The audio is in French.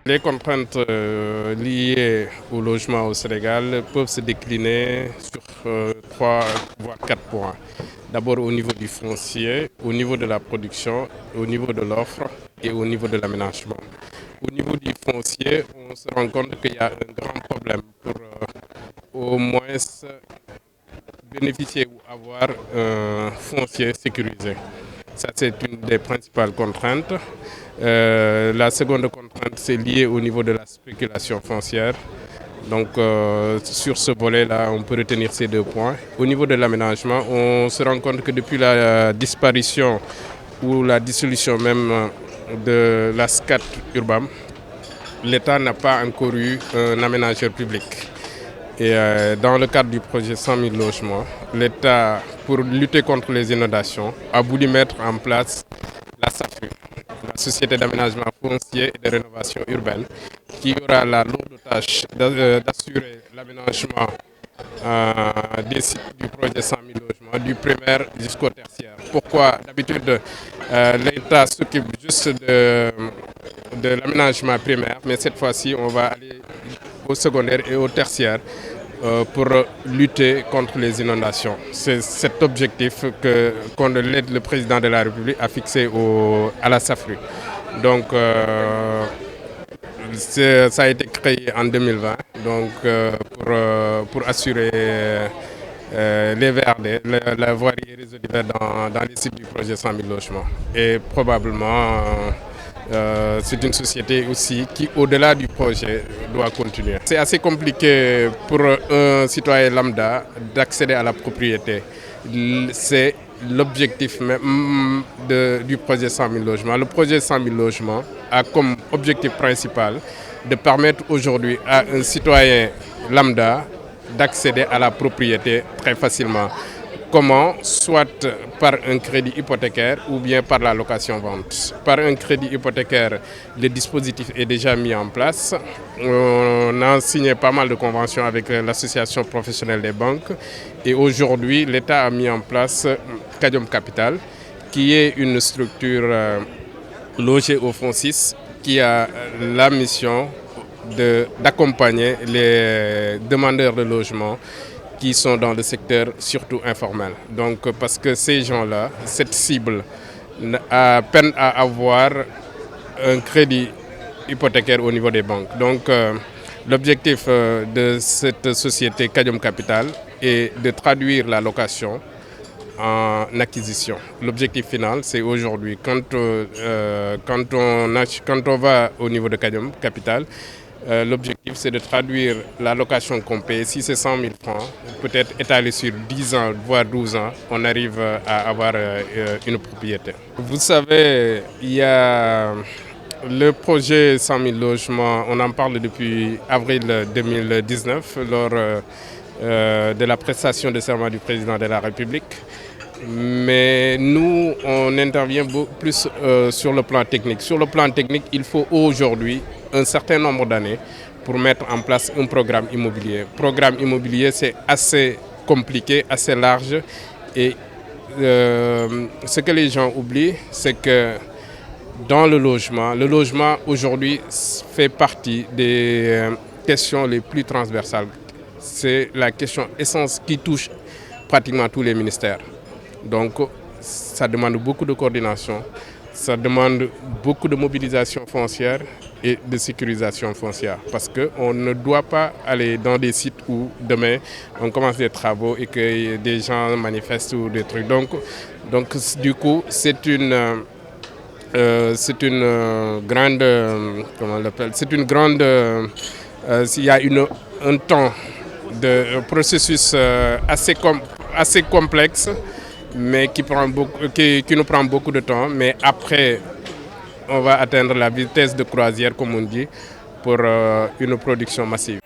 Les contraintes liées au logement au Sénégal peuvent se décliner sur trois voire quatre points. D'abord au niveau du foncier, au niveau de la production, au niveau de l'offre et au niveau de l'aménagement. Au niveau du foncier, on se rend compte qu'il y a un grand problème pour au moins bénéficier ou avoir un foncier sécurisé. Ça, c'est une des principales contraintes. La seconde contrainte, c'est lié au niveau de la spéculation foncière. Donc, sur ce volet-là, on peut retenir ces deux points. Au niveau de l'aménagement, on se rend compte que depuis la disparition ou la dissolution même de la SCAT Urbam, l'État n'a pas encore eu un aménageur public. Et dans le cadre du projet 100 000 logements, l'État, pour lutter contre les inondations, a voulu mettre en place la SAFU, la Société d'aménagement foncier et de rénovation urbaine, qui aura la lourde tâche d'assurer l'aménagement des sites du projet 100 000 logements, du primaire jusqu'au tertiaire. Pourquoi d'habitude l'État s'occupe juste de l'aménagement primaire, mais cette fois-ci on va aller au secondaire et au tertiaire pour lutter contre les inondations. C'est cet objectif que le président de la République a fixé à la SAFRU. Donc ça a été créé en 2020 donc, pour assurer les VRD, la voirie et réseau divers dans les sites du projet 100 000 logements. Et probablement c'est une société aussi qui, au-delà du projet, doit continuer. C'est assez compliqué pour un citoyen lambda d'accéder à la propriété. C'est l'objectif même du projet 100 000 logements. Le projet 100 000 logements a comme objectif principal de permettre aujourd'hui à un citoyen lambda d'accéder à la propriété très facilement. Comment? Soit par un crédit hypothécaire ou bien par la location-vente. Par un crédit hypothécaire, le dispositif est déjà mis en place. On a signé pas mal de conventions avec l'association professionnelle des banques. Et aujourd'hui, l'État a mis en place Kadiom Capital, qui est une structure logée au Fonds 6, qui a la mission d'accompagner les demandeurs de logement qui sont dans le secteur surtout informel. Donc parce que ces gens-là, cette cible, a peine à avoir un crédit hypothécaire au niveau des banques. Donc l'objectif de cette société Kadiom Capital est de traduire la location en acquisition. L'objectif final, c'est aujourd'hui, quand on va au niveau de Kadiom Capital, l'objectif, c'est de traduire la location qu'on paye. Si c'est 100 000 francs, peut-être étalé sur 10 ans, voire 12 ans, on arrive à avoir une propriété. Vous savez, il y a le projet 100 000 logements, on en parle depuis avril 2019, lors de la prestation de serment du président de la République. Mais nous, on intervient beaucoup plus sur le plan technique. Sur le plan technique, il faut aujourd'hui un certain nombre d'années pour mettre en place un programme immobilier. Programme immobilier, c'est assez compliqué, assez large. Et ce que les gens oublient, c'est que dans le logement aujourd'hui fait partie des questions les plus transversales. C'est la question essentielle qui touche pratiquement tous les ministères. Donc ça demande beaucoup de coordination, ça demande beaucoup de mobilisation foncière et de sécurisation foncière. Parce qu'on ne doit pas aller dans des sites où demain on commence des travaux et que des gens manifestent ou des trucs. Donc du coup c'est une grande, comment on l'appelle, c'est une grande, il y a un temps de processus assez complexe, mais qui nous prend beaucoup de temps. Mais après, on va atteindre la vitesse de croisière, comme on dit, pour une production massive.